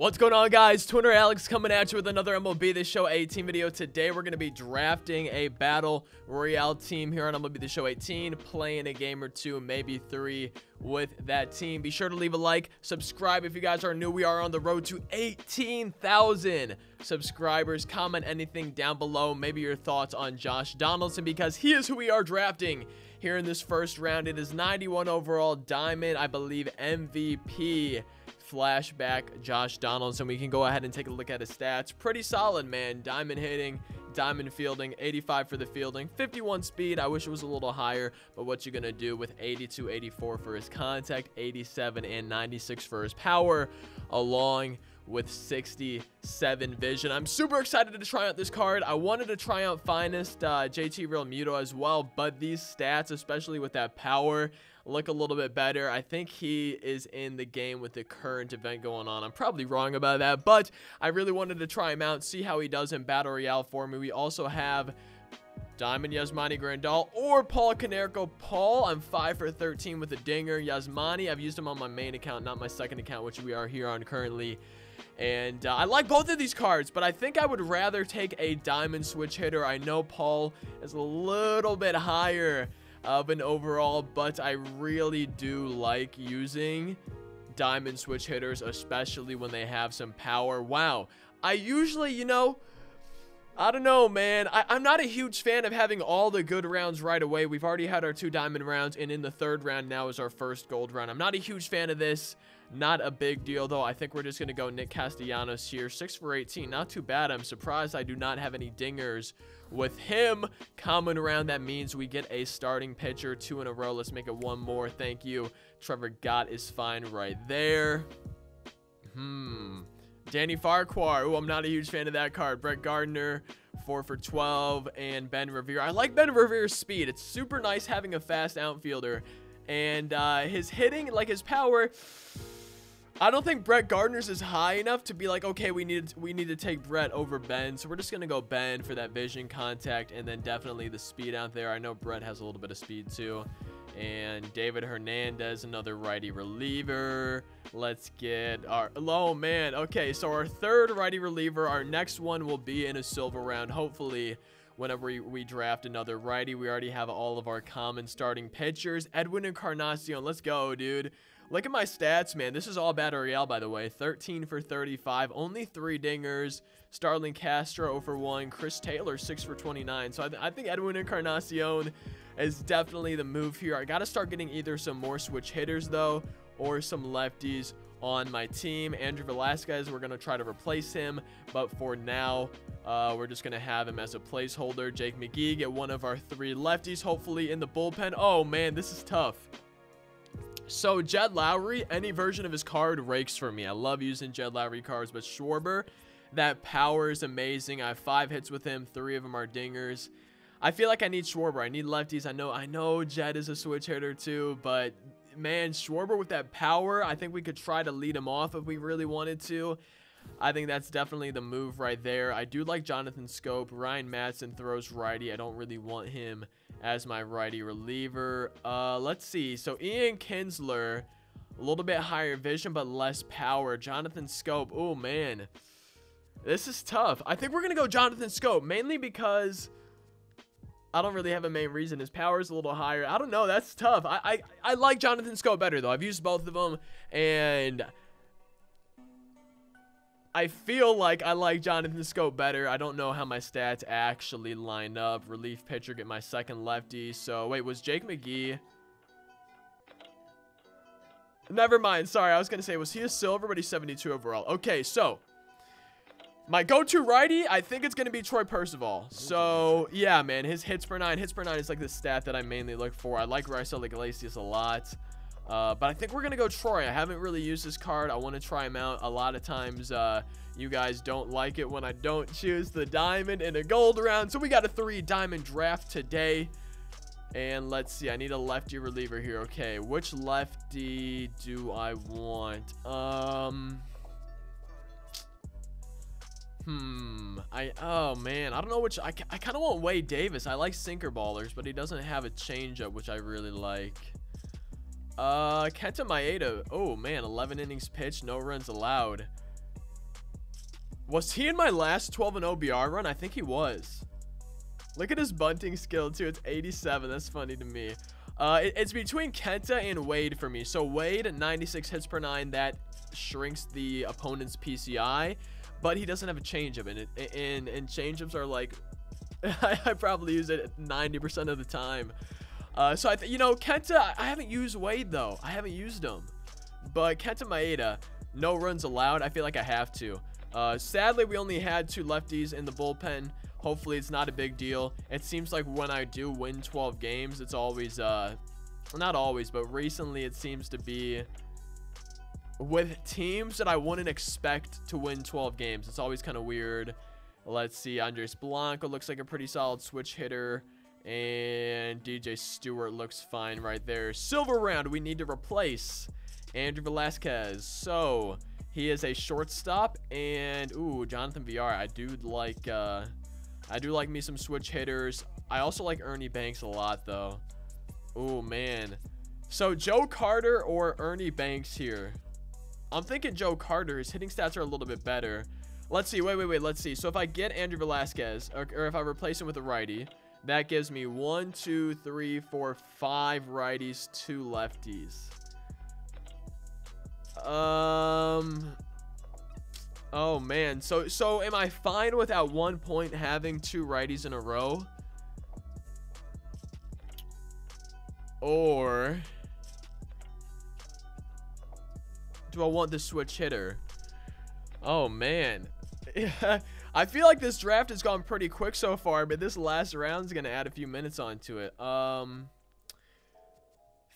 What's going on, guys? Twitter Alex coming at you with another MLB The Show 18 video. Today we're going to be drafting a battle royale team here on MLB The Show 18, playing a game or two, maybe three with that team. Be sure to leave a like, subscribe if you guys are new. We are on the road to 18,000 subscribers. Comment anything down below, maybe your thoughts on Josh Donaldson, because he is who we are drafting here in this first round. It is 91 overall diamond, I believe MVP flashback Josh Donaldson. We can go ahead and take a look at his stats. Pretty solid, man. Diamond hitting, diamond fielding, 85 for the fielding, 51 speed. I wish it was a little higher, but what you gonna do with 82, 84 for his contact, 87 and 96 for his power, along with 67 vision. I'm super excited to try out this card. I wanted to try out Finest JT Real Muto as well, but these stats, especially with that power, look a little bit better. I think he is in the game with the current event going on. I'm probably wrong about that, but I really wanted to try him out, see how he does in Battle Royale for me. We also have Diamond Yasmani Grandal or Paul Konerko. Paul, I'm 5 for 13 with a dinger. Yasmani, I've used him on my main account, not my second account, which we are here on currently. And I like both of these cards, but I think I would rather take a diamond switch hitter. I know Paul is a little bit higher of an overall, but I really do like using diamond switch hitters, especially when they have some power. Wow. I usually, I don't know, man. I'm not a huge fan of having all the good rounds right away. We've already had our 2 diamond rounds, and in the 3rd round now is our first gold round. I'm not a huge fan of this. Not a big deal, though. I think we're just going to go Nick Castellanos here. 6 for 18. Not too bad. I'm surprised I do not have any dingers with him coming around. That means we get a starting pitcher, 2 in a row. Let's make it 1 more. Thank you. Trevor Gott is fine right there. Danny Farquhar. Oh, I'm not a huge fan of that card. Brett Gardner, 4 for 12. And Ben Revere. I like Ben Revere's speed. It's super nice having a fast outfielder. And his hitting, like his power, I don't think Brett Gardner's is high enough to be like, okay, we need to take Brett over Ben. So we're just going to go Ben for that vision, contact, and then definitely the speed out there. I know Brett has a little bit of speed too. And David Hernandez, another righty reliever. Let's get our, oh man, okay, so our 3rd righty reliever. Our next one will be in a silver round, hopefully. Whenever we draft another righty, we already have all of our common starting pitchers. Edwin Encarnacion, let's go, dude. Look at my stats, man. This is all Battle Royale, by the way. 13 for 35, only 3 dingers. Starling Castro 0 for 1. Chris Taylor 6 for 29. So I think Edwin Encarnacion is definitely the move here. I got to start getting either some more switch hitters, though, or some lefties on my team. Andrew Velasquez, we're going to try to replace him, but for now, we're just going to have him as a placeholder. Jake McGee, get one of our 3 lefties, hopefully in the bullpen. Oh, man, this is tough. So, Jed Lowry, any version of his card rakes for me. I love using Jed Lowry cards, but Schwarber, that power is amazing. I have 5 hits with him. 3 of them are dingers. I feel like I need Schwarber. I need lefties. I know Jed is a switch hitter too, but man, Schwarber with that power, I think we could try to lead him off if we really wanted to. I think that's definitely the move right there. I do like Jonathan Scope. Ryan Madsen throws righty. I don't really want him as my righty reliever. Let's see. So Ian Kinsler, a little bit higher vision, but less power. Jonathan Scope. Oh, man. This is tough. I think we're going to go Jonathan Scope, mainly because I don't really have a main reason. His power is a little higher. I don't know. That's tough. I like Jonathan Scope better, though. I've used both of them, and I feel like I like Jonathan Scope better. I don't know how my stats actually line up. Relief pitcher, get my 2nd lefty. So, wait, was Jake McGee? Never mind. Sorry, I was going to say, was he a silver, but he's 72 overall. Okay, so my go-to righty, I think it's going to be Troy Percival. So, yeah, man, his hits per 9. Hits per 9 is like the stat that I mainly look for. I like Raisel Iglesias a lot. But I think we're going to go Troy. I haven't really used this card. I want to try him out. A lot of times you guys don't like it when I don't choose the diamond in a gold round. So we got a 3 diamond draft today. And let's see. I need a lefty reliever here. Okay, which lefty do I want? Oh man, I don't know which. I kind of want Wade Davis. I like sinker ballers, but he doesn't have a changeup, which I really like. Kenta Maeda. Oh man, 11 innings pitched, no runs allowed. Was he in my last 12-0 BR run? I think he was. Look at his bunting skill, too. It's 87. That's funny to me. It's between Kenta and Wade for me. So Wade, 96 hits per 9. That shrinks the opponent's PCI. But he doesn't have a changeup. And changeups are like... I probably use it 90% of the time. So, you know, Kenta... I haven't used Wade, though. I haven't used him. But Kenta Maeda, no runs allowed. I feel like I have to. Sadly, we only had 2 lefties in the bullpen. Hopefully, it's not a big deal. It seems like when I do win 12 games, it's always, not always, but recently it seems to be with teams that I wouldn't expect to win 12 games. It's always kind of weird. Let's see. Andres Blanco looks like a pretty solid switch hitter. And DJ Stewart looks fine right there. Silver round, we need to replace Andrew Velasquez. So, he is a shortstop. And, ooh, Jonathan VR. I do like me some switch hitters. I also like Ernie Banks a lot, though. Oh, man. So, Joe Carter or Ernie Banks here? I'm thinking Joe Carter. His hitting stats are a little bit better. Let's see. Wait. Let's see. So, if I get Andrew Velasquez, or if I replace him with a righty, that gives me 1, 2, 3, 4, 5 righties, 2 lefties. Oh, man. So am I fine with at one point having 2 righties in a row? Or do I want the switch hitter? Oh, man. I feel like this draft has gone pretty quick so far, but this last round is going to add a few minutes onto it.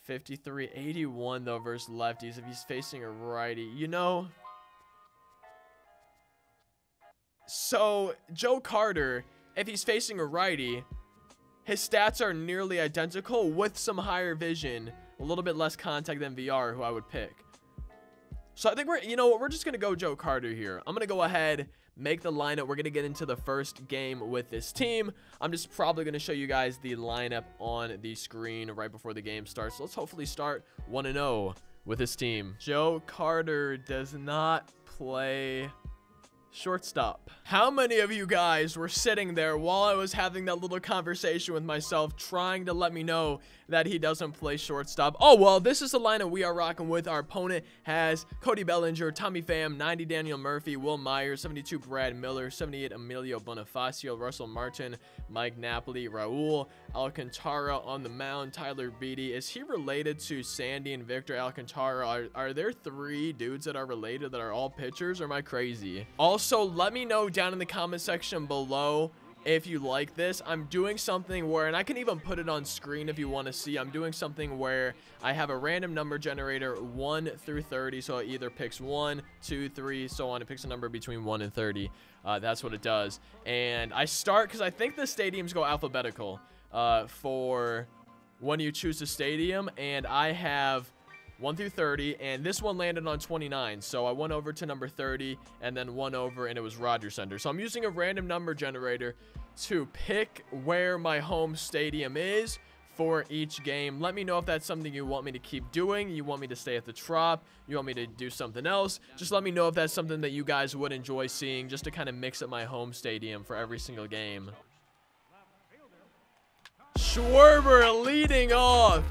53, 81, though, versus lefties if he's facing a righty. You know... So, Joe Carter, if he's facing a righty, his stats are nearly identical with some higher vision, a little bit less contact than VR, who I would pick. So, I think we're just going to go Joe Carter here. I'm going to go ahead, make the lineup. We're going to get into the first game with this team. I'm just probably going to show you guys the lineup on the screen right before the game starts. So, let's hopefully start 1-0 with this team. Joe Carter does not play... shortstop. How many of you guys were sitting there while I was having that little conversation with myself trying to let me know that he doesn't play shortstop? Oh, well, this is the lineup we are rocking with. Our opponent has Cody Bellinger, Tommy Pham, 90 Daniel Murphy, Will Myers, 72 Brad Miller, 78 Emilio Bonifacio, Russell Martin, Mike Napoli, Raul Alcantara on the mound, Tyler Beatty. Is he related to Sandy and Victor Alcantara? Are there 3 dudes that are related that are all pitchers, or am I crazy? Also, let me know down in the comment section below if you like this. I'm doing something where, and I can even put it on screen if you want to see, I'm doing something where I have a random number generator 1 through 30, so it either picks 1, 2, 3, so on. It picks a number between 1 and 30. That's what it does. And I start, because I think the stadiums go alphabetical for when you choose a stadium, and I have 1 through 30, and this one landed on 29, so I went over to number 30 and then 1 over, and it was Rogers Center. So I'm using a random number generator to pick where my home stadium is for each game. Let me know if that's something you want me to keep doing. You want me to stay at the Trop, you want me to do something else. Just let me know if that's something that you guys would enjoy seeing, just to kind of mix up my home stadium for every single game. Schwarber leading off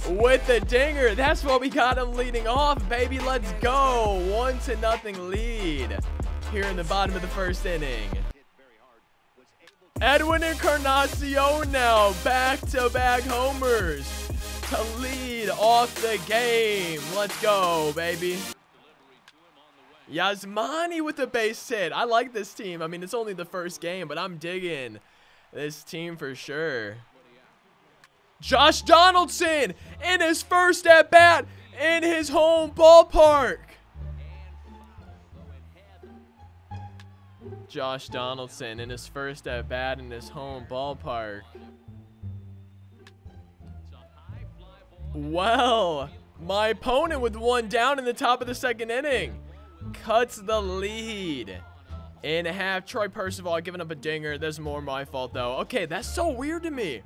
with the dinger. That's what we got him leading off, baby. Let's go. 1-0 lead here in the bottom of the first inning. Edwin Encarnacion now back-to-back homers to lead off the game. Let's go, baby. Yasmani with the base hit. I like this team. I mean, it's only the first game, but I'm digging this team for sure. Josh Donaldson in his first at-bat in his home ballpark. Josh Donaldson in his first at-bat in his home ballpark. Well, my opponent with 1 down in the top of the second inning cuts the lead in half. Troy Percival giving up a dinger. That's more my fault, though. Okay, that's so weird to me.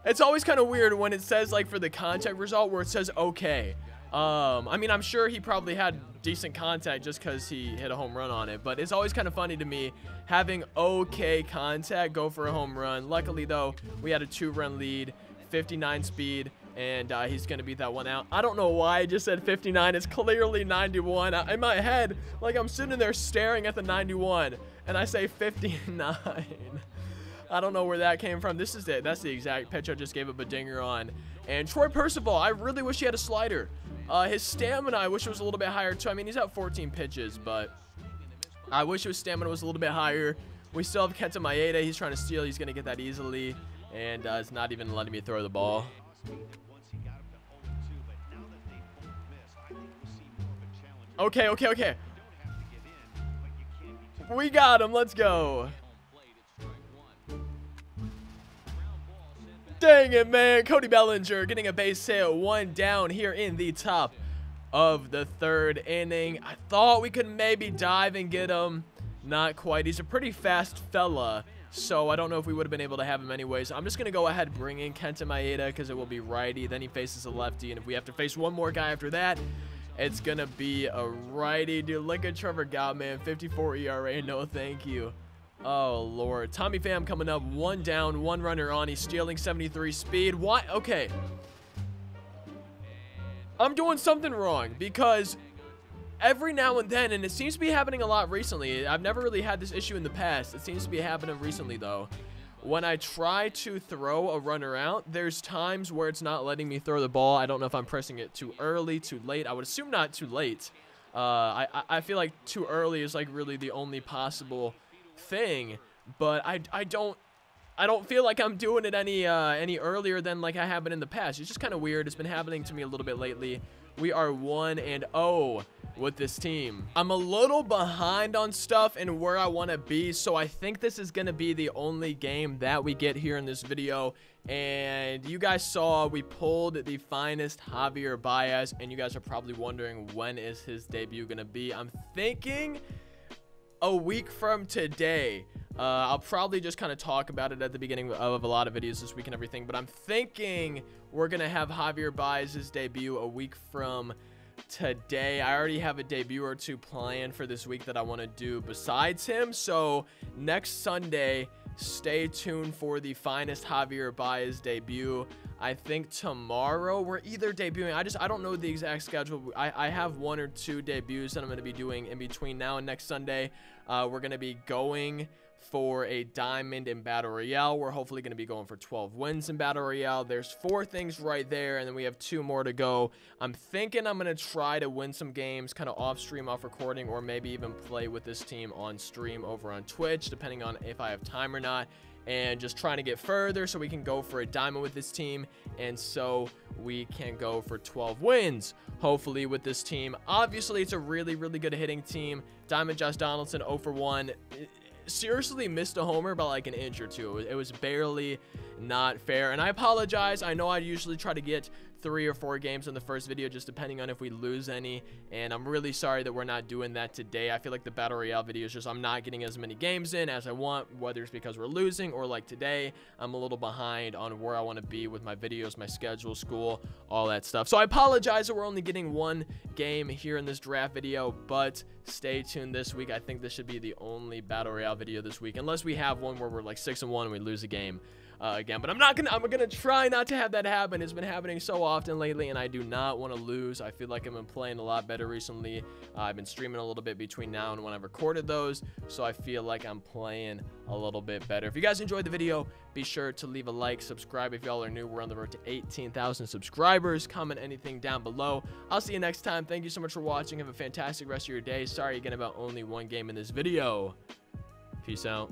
It's always kind of weird when it says, like, for the contact result where it says okay. I mean, I'm sure he probably had decent contact just because he hit a home run on it. But it's always kind of funny to me having okay contact go for a home run. Luckily, though, we had a 2-run lead, 59 speed, and he's going to beat that one out. I don't know why I just said 59. It's clearly 91. In my head, like I'm sitting there staring at the 91, and I say 59. I don't know where that came from. This is it. That's the exact pitch I just gave up a dinger on. And Troy Percival, I really wish he had a slider. His stamina, I wish it was a little bit higher too. I mean, he's at 14 pitches, but I wish his stamina was a little bit higher. We still have Kenta Maeda. He's trying to steal. He's going to get that easily, and it's not even letting me throw the ball. Okay. We got him. Let's go. Dang it, man. Cody Bellinger getting a base hit, 1 down here in the top of the 3rd inning. I thought we could maybe dive and get him. Not quite. He's a pretty fast fella, so I don't know if we would have been able to have him anyways. I'm just going to go ahead and bring in Kenta Maeda because it will be righty. Then he faces a lefty, and if we have to face one more guy after that, it's going to be a righty. Dude, look at Trevor Gott, man. 54 ERA. No, thank you. Oh, Lord. Tommy Pham coming up, 1 down, 1 runner on. He's stealing 73 speed. Why? Okay. I'm doing something wrong because every now and then, and it seems to be happening a lot recently. I've never really had this issue in the past. It seems to be happening recently, though. When I try to throw a runner out, there's times where it's not letting me throw the ball. I don't know if I'm pressing it too early, too late. I would assume not too late. I feel like too early is like really the only possible thing, but I don't feel like I'm doing it any earlier than like I have been in the past. It's just kind of weird. It's been happening to me a little bit lately. We are 1-0 with this team. I'm a little behind on stuff and where I want to be, so I think this is going to be the only game that we get here in this video. And you guys saw we pulled the finest Javier Baez, and you guys are probably wondering when is his debut going to be. I'm thinking a week from today. I'll probably just kind of talk about it at the beginning of a lot of videos this week and everything, but I'm thinking we're going to have Javier Baez's debut a week from today. I already have a debut or two planned for this week that I want to do besides him, so next Sunday, stay tuned for the finest Javier Baez debut. I think tomorrow we're either debuting. I don't know the exact schedule. I have 1 or 2 debuts that I'm going to be doing in between now and next Sunday. We're going to be going for a diamond in Battle Royale. We're hopefully going to be going for 12 wins in Battle Royale. There's 4 things right there, and then we have 2 more to go. I'm thinking I'm going to try to win some games kind of off stream, off recording, or maybe even play with this team on stream over on Twitch, depending on if I have time or not. And just trying to get further so we can go for a diamond with this team, and so we can go for 12 wins hopefully with this team. Obviously, it's a really good hitting team. Diamond Josh Donaldson 0 for 1. Seriously missed a homer by like an inch or 2. It was barely not fair, and I apologize. I know I usually try to get 3 or 4 games in the first video, just depending on if we lose any, and I'm really sorry that we're not doing that today. I feel like the Battle Royale videos, just I'm not getting as many games in as I want, whether it's because we're losing or like today, I'm a little behind on where I want to be with my videos, my schedule, school, all that stuff. So I apologize that we're only getting 1 game here in this draft video, but stay tuned this week. I think this should be the only Battle Royale video this week, unless we have one where we're like 6-1 and we lose a game again. But I'm gonna try not to have that happen. It's been happening so often lately, and I do not want to lose. I feel like I've been playing a lot better recently. I've been streaming a little bit between now and when I've recorded those, so I feel like I'm playing a little bit better. If you guys enjoyed the video, be sure to leave a like, subscribe if y'all are new. We're on the road to 18,000 subscribers. Comment anything down below. I'll see you next time. Thank you so much for watching. Have a fantastic rest of your day. Sorry again about only 1 game in this video. Peace out.